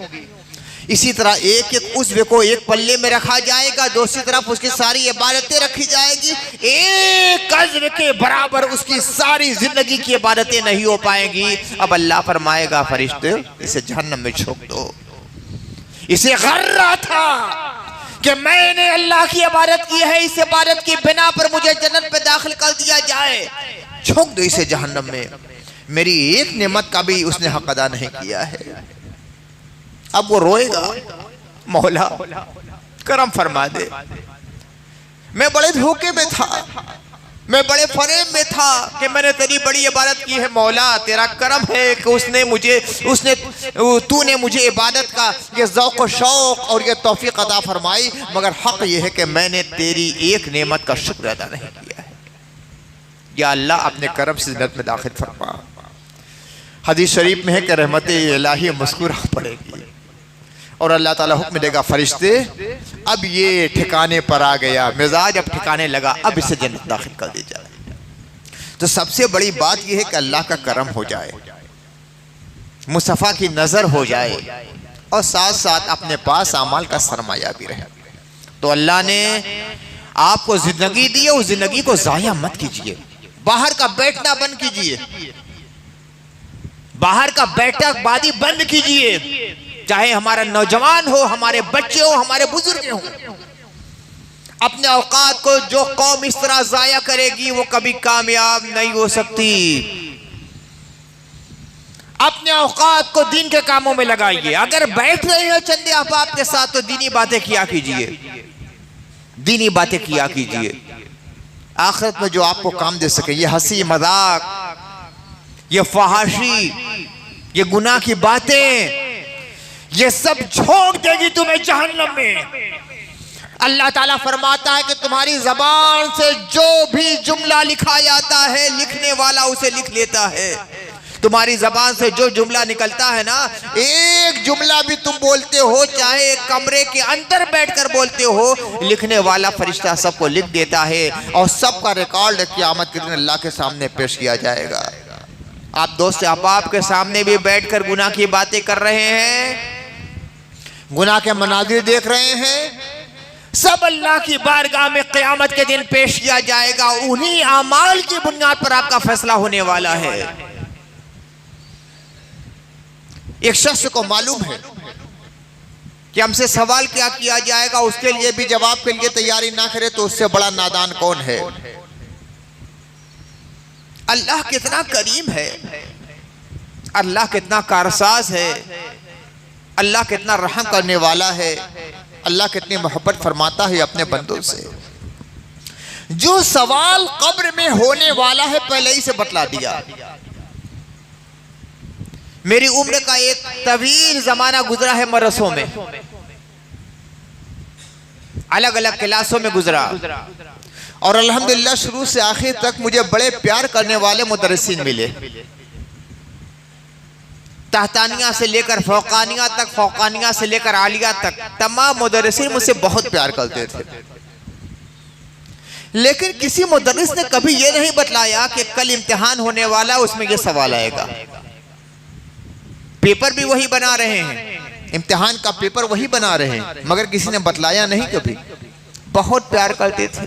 इसी तरह एक एक उज़्व को एक पल्ले में रखा जाएगा, दूसरी तरफ उसकी सारी इबादतें रखी जाएगी। एक उज़्व के बराबर उसकी सारी जिंदगी की इबादतें नहीं हो पाएंगी। अब अल्लाह फरमाएगा फरिश्ते इसे जहन्नम में झोंक दो। इसे गर्रा था कि मैंने अल्लाह की इबादत की है, इस इबादत की बिना पर मुझे जन्नत में दाखिल कर दिया जाए, झोंक दो इसे जहन्नम में। मेरी एक नेमत का भी उसने हक अदा नहीं किया है। अब वो रोएगा, मौला करम फरमा दे, मैं बड़े धोखे में था, मैं बड़े फरेब में था कि मैंने तेरी बड़ी इबादत की है। मौला तेरा करम है कि तूने मुझे इबादत का ये ज़ौक़ और शौक़ और ये तौफ़ीक़ अता फरमाई, मगर हक़ ये है कि मैंने तेरी एक नेमत का शुक्र अदा नहीं किया है। या अल्लाह अपने करम से जन्नत में दाखिल फरमा। हदीस शरीफ में है कि रहमत इलाही मुस्कुरा पड़ेगी और अल्लाह ताला हुक्म देगा फरिश्ते अब ये ठिकाने पर आ गया, मिजाज अब ठिकाने लगा, अब इसे जन्नत दाखिल कर दी जाए। तो सबसे बड़ी बात यह है कि अल्लाह का करम हो जाए, मुस्तफ़ा की नज़र हो जाए और साथ साथ अपने पास अमाल का सरमाया भी रहे। तो अल्लाह ने आपको जिंदगी दी है, उस जिंदगी को ज़ाया मत कीजिए। बाहर का बैठना बंद कीजिए, बाहर का बैठक बादी बंद कीजिए। चाहे हमारा नौजवान हो, हमारे बच्चे हो, हमारे बुजुर्ग हो, अपने औकात को जो कौम इस तरह जाया करेगी वो कभी कामयाब नहीं हो सकती। अपने औकात को दीन के कामों में लगाइए। अगर बैठ रहे हो चंदे अहबाब के साथ तो दीनी बातें किया कीजिए, दीनी बातें किया कीजिए। आखिरत में जो आपको काम दे सके, ये हंसी मजाक, ये फहाशी, ये गुनाह की बातें, ये सब झोंक देगी तुम्हें जहन्नम में। अल्लाह ताला फरमाता है कि तुम्हारी जबान से जो भी जुमला लिखा जाता है लिखने वाला उसे लिख लेता है। तुम्हारी जबान से जो जुमला निकलता है ना, एक जुमला भी तुम बोलते हो, चाहे एक कमरे के अंदर बैठकर बोलते हो, लिखने वाला फरिश्ता सबको लिख देता है और सबका रिकॉर्ड क़यामत के दिन अल्लाह के सामने पेश किया जाएगा। आप दोस्त अहबाब के सामने भी बैठकर गुनाह की बातें कर रहे हैं, गुनाह के मनाजिर देख रहे हैं, सब अल्लाह की बारगाह में क़यामत के दिन पेश किया जाएगा। उन्हीं आमाल की बुनियाद पर आपका फैसला होने वाला है। एक शख्स को मालूम है कि हमसे सवाल क्या किया जाएगा, उसके लिए भी जवाब के लिए तैयारी ना करे तो उससे बड़ा नादान कौन है। अल्लाह कितना करीम है, अल्लाह कितना कारसाज है, अल्लाह कितना रहम करने वाला है, अल्लाह कितनी मोहब्बत फरमाता है अपने बंदों से। जो सवाल कब्र में होने वाला है पहले ही से बतला दिया। मेरी उम्र का एक तवील जमाना गुजरा है मदरसों में, अलग अलग क्लासों में गुजरा, और अल्हम्दुलिल्लाह शुरू से आखिर तक मुझे बड़े प्यार करने वाले मुदर्रिसीन मिले। तहतानिया से लेकर फौकानिया तक, फौकानिया से लेकर आलिया तक, तमाम मुदर्रिसीन मुझसे बहुत प्यार करते थे। लेकिन किसी मुदर्रिस ने कभी यह नहीं बतलाया कि कल इम्तिहान होने वाला है, उसमें यह सवाल आएगा। पेपर भी वही बना रहे हैं, इम्तिहान का पेपर वही बना रहे हैं, मगर किसी ने बतलाया नहीं कभी। बहुत प्यार करते थे,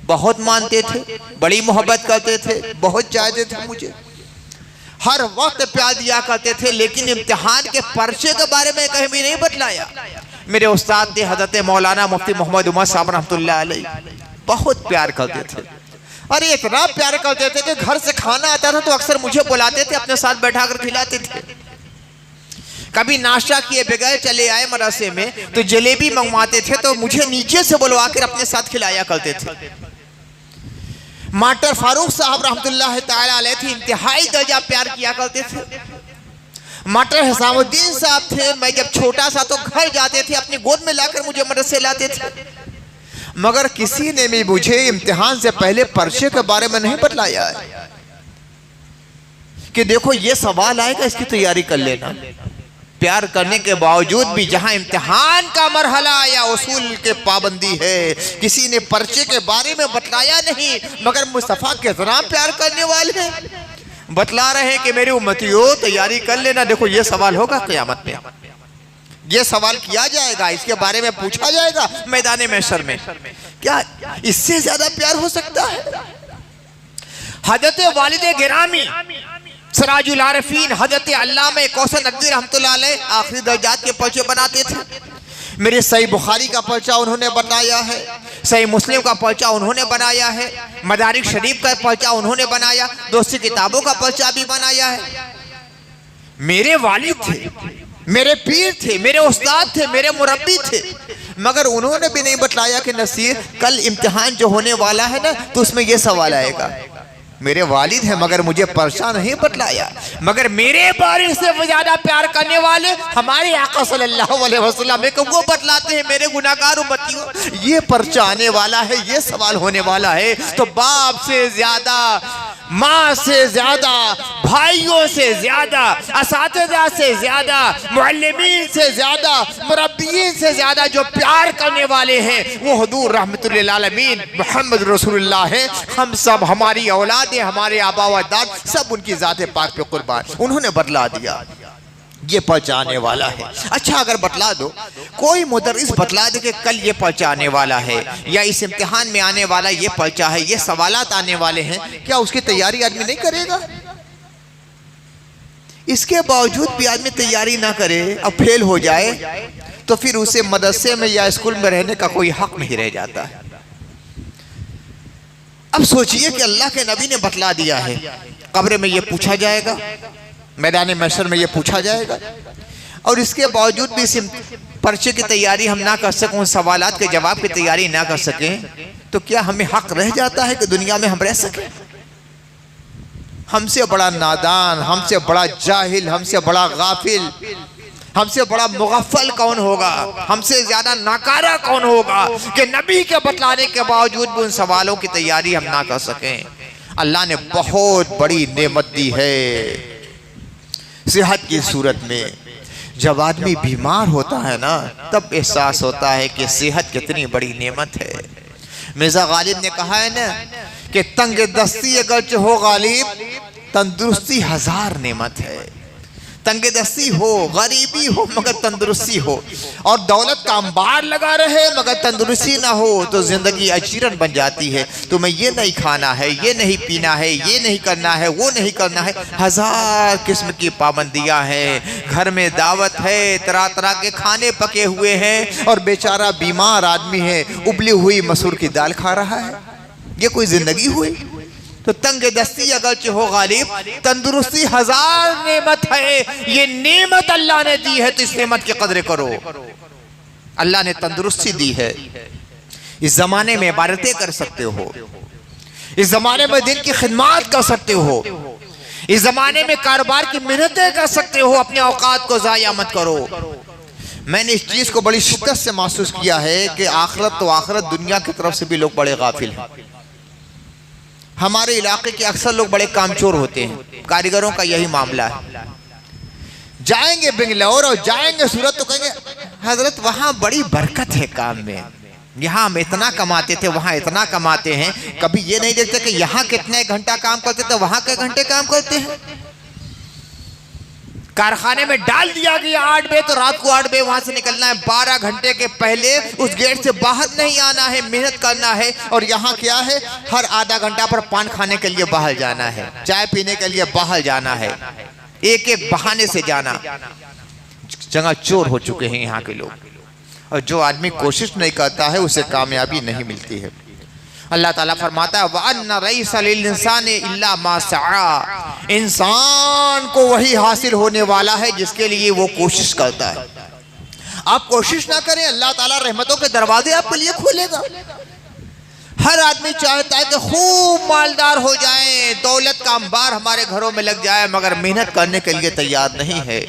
बहुत मानते थे, बड़ी मोहब्बत करते थे, बहुत चाहते थे मुझे, हर वक्त प्यार दिया करते थे। लेकिन इम्तिहान के पर्चे के बारे में कहीं भी नहीं बतलाया। मेरे उस्ताद थे हजरत मौलाना मुफ्ती मोहम्मद उमर साहब रहमतुल्लाह अलैह, बहुत प्यार करते थे। अरे इतना प्यार करते थे कि घर से खाना आता था तो अक्सर मुझे बुलाते थे, अपने साथ बैठा कर खिलाते थे। कभी नाश्ता किए बगैर चले आए मदरसे में तो जलेबी मंगवाते थे तो मुझे नीचे से बुलवा कर अपने साथ खिलाया करते थे। मास्टर फारूक साहब रहमतुल्लाह ताला अलैह थे, इंतहाई दर्जा प्यार किया करते थे। मास्टर हिसामुद्दीन साहब थे, मैं जब छोटा सा तो घर जाते थे, अपनी गोद में लाकर मुझे मदरसे लाते थे। मगर किसी ने भी मुझे इम्तिहान से पहले पर्चे के बारे में नहीं बतलाया है कि देखो ये सवाल आएगा, इसकी तैयारी कर लेना। प्यार करने के बावजूद भी जहां इम्तिहान का मरहला या उसूल के पाबंदी है, किसी ने पर्चे के बारे में बतलाया नहीं। मगर मुस्तफा के इतना प्यार करने वाले हैं, बतला रहे हैं कि मेरी उम्मतियों तैयारी कर लेना, देखो ये सवाल होगा क़यामत में, ये सवाल किया जाएगा, इसके बारे में पूछा जाएगा मैदान महशर में। क्या इससे ज्यादा प्यार हो सकता है? हजरत वालिद गिरामी सिराजुल आरिफीन हजरत अल्लामा कौसर नदवी रहमतुल्लाह अलैह आखिरी दर्जात के पर्चे बनाते थे। मेरे सही बुखारी का पर्चा उन्होंने बनाया है, सही मुस्लिम का पर्चा उन्होंने बनाया है, मदारिक शरीफ का पर्चा उन्होंने बनाया, दोस्ती किताबों का पर्चा भी बनाया है। मेरे वालिद थे, मेरे पीर थे, मेरे उस्ताद थे, मेरे मुरब्बी थे, मगर उन्होंने भी नहीं बतलाया कि नसीर कल इम्तिहान जो होने वाला है ना तो उसमें यह सवाल आएगा। मेरे वालिद हैं मगर मुझे पर्चा नहीं बतलाया। मगर मेरे बारे से ज्यादा प्यार करने वाले हमारे आका सल्लल्लाहु अलैहि वसल्लम है, वो बतलाते हैं मेरे गुनाहगार उम्मतियों ये पर्चा आने वाला है, ये सवाल होने वाला है। तो बाप से ज्यादा, माँ से ज्यादा, भाइयों से ज्यादा, असातिज़ा से ज्यादा, मुअल्लिमीन से ज्यादा, मुरब्बियीन से ज्यादा जो प्यार करने वाले हैं वो हुजूर रहमतुल लिल आलमीन मुहम्मद रसूलुल्लाह है। हम सब, हमारी औलाद, हमारे आबा व अजदाद सब उनकी ज़ात पाक पे कुर्बान। उन्होंने बतला दिया ये पर्चा आने वाला है। अच्छा अगर बतला दो, कोई मुदर्रिस बतला दे कि कल ये पर्चा आने वाला है या इस इम्तिहान में आने वाला ये पर्चा है, ये सवालात आने वाले हैं, क्या उसकी तैयारी आदमी नहीं करेगा? इसके बावजूद भी आदमी तैयारी ना करे और फेल हो जाए तो फिर उसे मदरसे में या स्कूल में रहने का कोई हक नहीं रह जाता है। अब सोचिए कि अल्लाह के नबी ने बतला दिया है, कब्र में ये पूछा जाएगा, मैदान महशर में ये पूछा जाएगा, और इसके बावजूद भी इस पर्चे की तैयारी हम ना कर सकें, उन सवालात के जवाब की तैयारी ना कर सकें, तो क्या हमें हक रह जाता है कि दुनिया में हम रह सकें? हमसे बड़ा नादान, हमसे बड़ा जाहिल, हमसे बड़ा गाफिल, हमसे बड़ा मुगफ्फल कौन होगा? हमसे ज्यादा नाकारा कौन होगा कि नबी के बतलाने के बावजूद भी उन सवालों की तैयारी हम ना कर सकें? अल्लाह ने बहुत बड़ी नेमत दी है सेहत की सूरत में। जब आदमी बीमार होता है ना तब एहसास होता है कि सेहत कितनी बड़ी नेमत है। मिर्जा गालिब ने कहा है ना कि तंग दस्ती अगर हो गालिब, तंदुरुस्ती हजार नेमत है। तंगदस्ती हो, गरीबी हो मगर तंदुरुस्ती हो, और दौलत का अंबार लगा रहे मगर तंदुरुस्ती ना हो तो ज़िंदगी अजीरन बन जाती है। तुम्हें ये नहीं खाना है, ये नहीं पीना है, ये नहीं करना है, वो नहीं करना है, हज़ार किस्म की पाबंदियां हैं। घर में दावत है, तरह तरह के खाने पके हुए हैं और बेचारा बीमार आदमी है, उबली हुई मसूर की दाल खा रहा है। ये कोई ज़िंदगी हुई? तो तंगदस्ती अगरचे हो गालिब, तंदुरुस्ती हज़ार नेमत है। ये नेमत अल्लाह ने दी है तो इस नेमत की कदर करो। अल्लाह ने तंदुरुस्ती दी है, इस जमाने में इबादतें कर सकते हो, इस जमाने में दिन की खिदमत कर सकते हो, इस जमाने में कारोबार की मेहनतें कर सकते हो। अपने औकात को ज़ाया मत करो। मैंने इस चीज़ को बड़ी शिद्दत से महसूस किया है कि आखिरत तो आखिरत, दुनिया की तरफ से भी लोग बड़े गाफिल हैं। हमारे इलाके के अक्सर लोग बड़े कामचोर होते हैं, कारीगरों का यही मामला है। जाएंगे बेंगलोर और जाएंगे सूरत तो कहेंगे हजरत वहाँ बड़ी बरकत है काम में, यहाँ हम इतना कमाते थे, वहाँ इतना कमाते हैं। कभी ये नहीं देखते कि यहाँ कितने घंटा काम करते थे, वहाँ के घंटे काम करते हैं। कारखाने में डाल दिया गया 8 बजे तो रात को 8 बजे वहां से निकलना है, 12 घंटे के पहले उस गेट से बाहर नहीं आना है, मेहनत करना है। और यहाँ क्या है, हर आधा घंटा पर पान खाने के लिए बाहर जाना है, चाय पीने के लिए बाहर जाना है, एक एक बहाने से जाना। जगह चोर हो चुके हैं यहाँ के लोग, और जो आदमी कोशिश नहीं करता है उसे कामयाबी नहीं मिलती है। अल्लाह ताला फरमाता है वअन्ना लैसा लिल इंसानि इल्ला मा सआ, इंसान को वही हासिल होने वाला है जिसके लिए वो कोशिश करता है। आप कोशिश ना करें, अल्लाह ताला रहमतों के दरवाजे आपके लिए खोलेगा। हर आदमी चाहता है कि खूब मालदार हो जाएं, दौलत का अंबार हमारे घरों में लग जाए, मगर मेहनत करने के लिए तैयार नहीं है।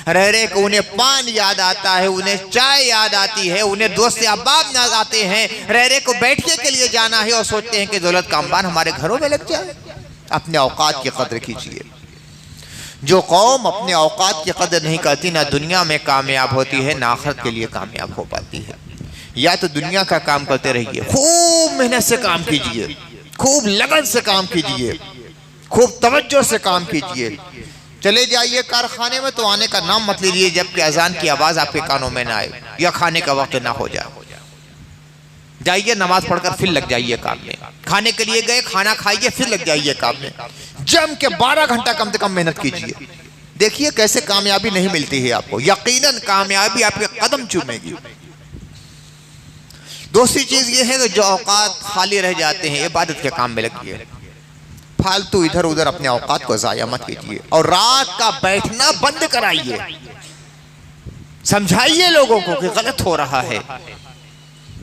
रह रहे को उन्हें पान याद आता है, उन्हें चाय याद आती है, उन्हें दोस्त से अहबाब याद आते हैं। रह रहे को बैठने के लिए जाना है और सोचते हैं कि दौलत का अंबार हमारे घरों में लग जाए। अपने औकात की कदर कीजिए। जो कौम अपने औकात की कदर नहीं करती, ना दुनिया में कामयाब होती है ना आखिरत के लिए कामयाब हो पाती है। या तो दुनिया का काम करते रहिए, खूब मेहनत से काम कीजिए, खूब लगन से काम कीजिए, खूब तवज्जो से काम कीजिए। चले जाइए कारखाने में तो आने का नाम मत लीजिए जबकि अजान की आवाज़ आपके कानों में ना आए या खाने का वक्त ना हो जाए। जाइए नमाज पढ़कर फिर लग जाइए काम में। खाने के लिए गए, खाना खाइए, फिर लग जाइए काम में। जम के 12 घंटा कम से कम मेहनत कीजिए। देखिए कैसे कामयाबी नहीं मिलती है आपको। यकीनन कामयाबी आपके कदम चूमेगी। दूसरी चीज ये है कि जो औकात खाली रह जाते हैं, इबादत के काम में लगिए। फालतू इधर उधर अपने औकात को ज़ाया मत कीजिए। और रात का बैठना बंद कराइए। समझाइए लोगों को कि गलत हो रहा है।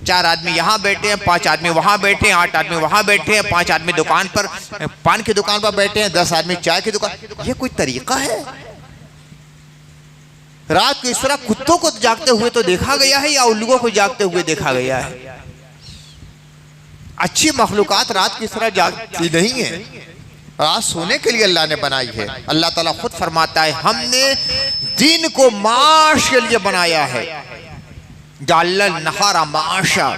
4 आदमी यहाँ बैठे हैं, 5 आदमी वहां बैठे हैं, 8 आदमी वहां बैठे हैं, 5 आदमी दुकान पर, पान की दुकान पर बैठे हैं, 10 आदमी चाय की दुकान। ये कोई तरीका है? रात को इस तरह कुत्तों को जागते हुए तो देखा गया है या उल्लुओं को जागते हुए देखा गया है? अच्छी मखलूकात रात की तरह जागती नहीं है। रात सोने के लिए अल्लाह ने बनाई है। अल्लाह ताला खुद फरमाता है हमने दिन को माश के लिए बनाया है। जालल नहारा माशा,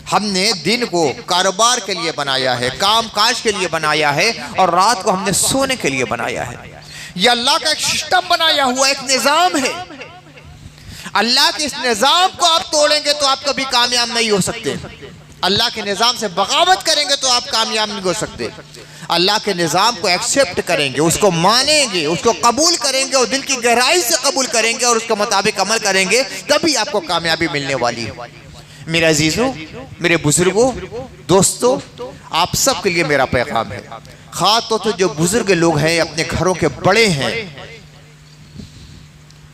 हमने दिन को कारोबार के लिए बनाया है, काम काज के लिए बनाया है, और रात को हमने सोने के लिए बनाया है। यह अल्लाह का एक सिस्टम बनाया हुआ एक निज़ाम है। अल्लाह के इस निज़ाम को आप तोड़ेंगे तो आप कभी कामयाब नहीं हो सकते। अल्लाह के निज़ाम से बगावत करेंगे तो आप कामयाब नहीं हो सकते। अल्लाह के निज़ाम को एक्सेप्ट करेंगे, उसको मानेंगे, उसको कबूल करेंगे और दिल की गहराई से कबूल करेंगे और उसके मुताबिक अमल करेंगे, तभी आपको कामयाबी मिलने वाली है। मेरे अजीज़ों, मेरे बुजुर्गों, दोस्तों, आप सब के लिए मेरा पैगाम है। खास तौर से जो बुजुर्ग लोग हैं, अपने घरों के बड़े हैं,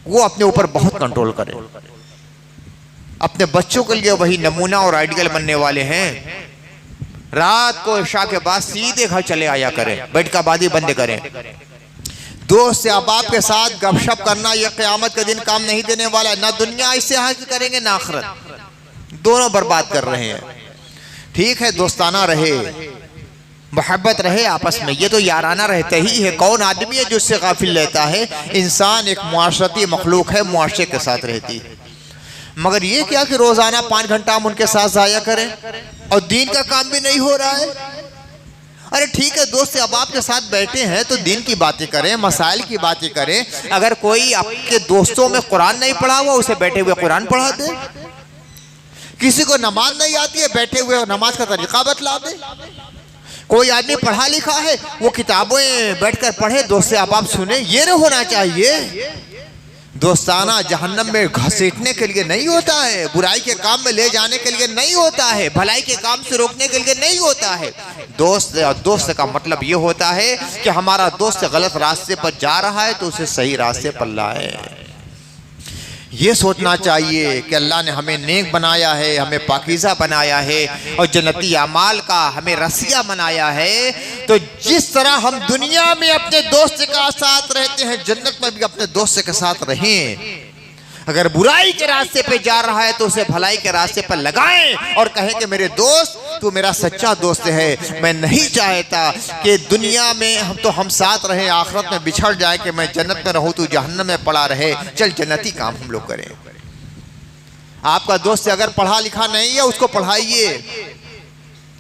वो अपने ऊपर बहुत कंट्रोल करें। अपने बच्चों के लिए वही नमूना और आइडियल बनने वाले हैं। रात को इशा के बाद सीधे घर चले आया करें, बैठकाबाजी बंद करें। दोस्त से अहबाब के साथ गपशप करना यह क़यामत के दिन काम नहीं देने वाला है। ना दुनिया इससे हासिल करेंगे ना आखिरत, दोनों बर्बाद कर रहे हैं। ठीक है, दोस्ताना रहे, मोहब्बत रहे आपस में, ये तो याराना रहता ही है। कौन आदमी है जो इससे गाफिल रहता है? इंसान एक मुआशरती मखलूक है, मुआशरे के साथ रहती है। मगर ये क्या कि रोजाना 5 घंटा हम उनके साथ ज़ाया करें और दीन का काम भी नहीं हो रहा है। अरे ठीक है दोस्त, अब आपके साथ बैठे हैं तो दिन की बातें करें, मसाइल की बातें करें। अगर कोई आपके दोस्तों में कुरान नहीं पढ़ा हुआ, उसे बैठे हुए कुरान पढ़ा दे। किसी को नमाज नहीं आती है, बैठे हुए नमाज का तरीका बतला दे। कोई आदमी पढ़ा लिखा है, वो किताबें बैठकर पढ़े, दोस्त से आप सुने। ये नहीं होना चाहिए। दोस्ताना जहन्नम में घसीटने के लिए नहीं होता है, बुराई के काम में ले जाने के लिए नहीं होता है, भलाई के काम से रोकने के लिए नहीं होता है। दोस्त का मतलब ये होता है कि हमारा दोस्त गलत रास्ते पर जा रहा है तो उसे सही रास्ते पर लाए। ये सोचना चाहिए कि अल्लाह ने हमें नेक बनाया है, हमें पाकीज़ा बनाया है और जन्नती अमाल का हमें रसिया बनाया है। तो जिस तरह हम दुनिया में अपने दोस्त के साथ रहते हैं, जन्नत में भी अपने दोस्त के साथ रहें। अगर बुराई के रास्ते पे जा रहा है तो उसे भलाई के रास्ते पर लगाएं और कहें कि मेरे दोस्त, तू मेरा सच्चा दोस्त है। मैं नहीं चाहता कि दुनिया में हम साथ रहें, आखिरत में बिछड़ जाए, कि मैं जन्नत में रहूं तू जहन्नम में पड़ा रहे। चल जन्नती काम हम लोग करें। आपका दोस्त अगर पढ़ा लिखा नहीं है, उसको पढ़ाइए।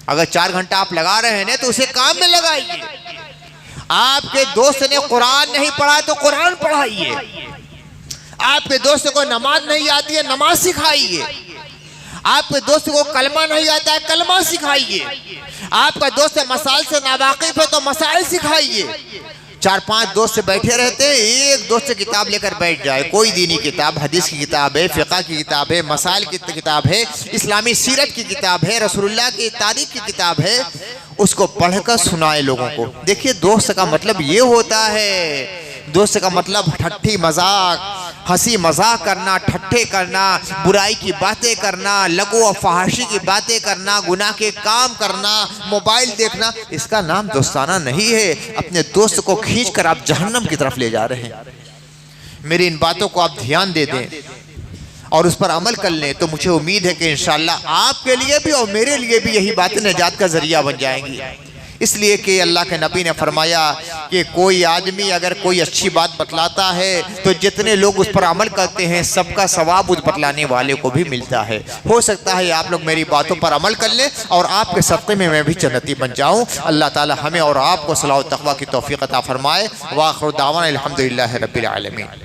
अगर 4 घंटा आप लगा रहे हैं तो उसे काम में लगाइए। आपके दोस्त ने कुरान नहीं पढ़ा तो कुरान पढ़ाइए। आपके दोस्त को नमाज नहीं आती है, नमाज सिखाइए। आपके दोस्त को कलमा नहीं आता है, कलमा सिखाइए। आपका दोस्त मसाइल से नावाकिफ है तो मसाइल सिखाइए। 4-5 दोस्त बैठे रहते हैं, एक दोस्त से किताब लेकर बैठ जाए, कोई दीनी किताब, हदीस की किताब है, फ़िक़्ह की किताब है, मसाइल की किताब है, इस्लामी सीरत की किताब है, रसूलुल्लाह की तारीख की किताब है, उसको पढ़कर सुनाए लोगों को। देखिए दोस्त का मतलब ये होता है। दोस्त का मतलब ठट्ठी मजाक, हंसी मजाक करना, ठट्ठे करना, बुराई की बातें करना, लगो और फहाशी की बातें करना, गुनाह के काम करना, मोबाइल देखना, इसका नाम दोस्ताना नहीं है। अपने दोस्त को खींचकर आप जहन्नम की तरफ ले जा रहे हैं। मेरी इन बातों को आप ध्यान दे दें और उस पर अमल कर लें तो मुझे उम्मीद है कि इंशाअल्लाह आपके लिए भी और मेरे लिए भी यही बातें निजात का जरिया बन जाएंगी। इसलिए कि अल्लाह के नबी ने फरमाया कि कोई आदमी अगर कोई अच्छी बात बतलाता है तो जितने लोग उस पर अमल करते हैं सबका सवाब उस बतलाने वाले को भी मिलता है। हो सकता है आप लोग मेरी बातों पर अमल कर लें और आपके सदक़े में मैं भी जन्नती बन जाऊं। अल्लाह ताला हमें और आपको सलाह व तक़वा की तौफ़ीक़ अता फरमाए। व आख़िर दावाना अल्हम्दुलिल्लाहि रब्बिल आलमीन।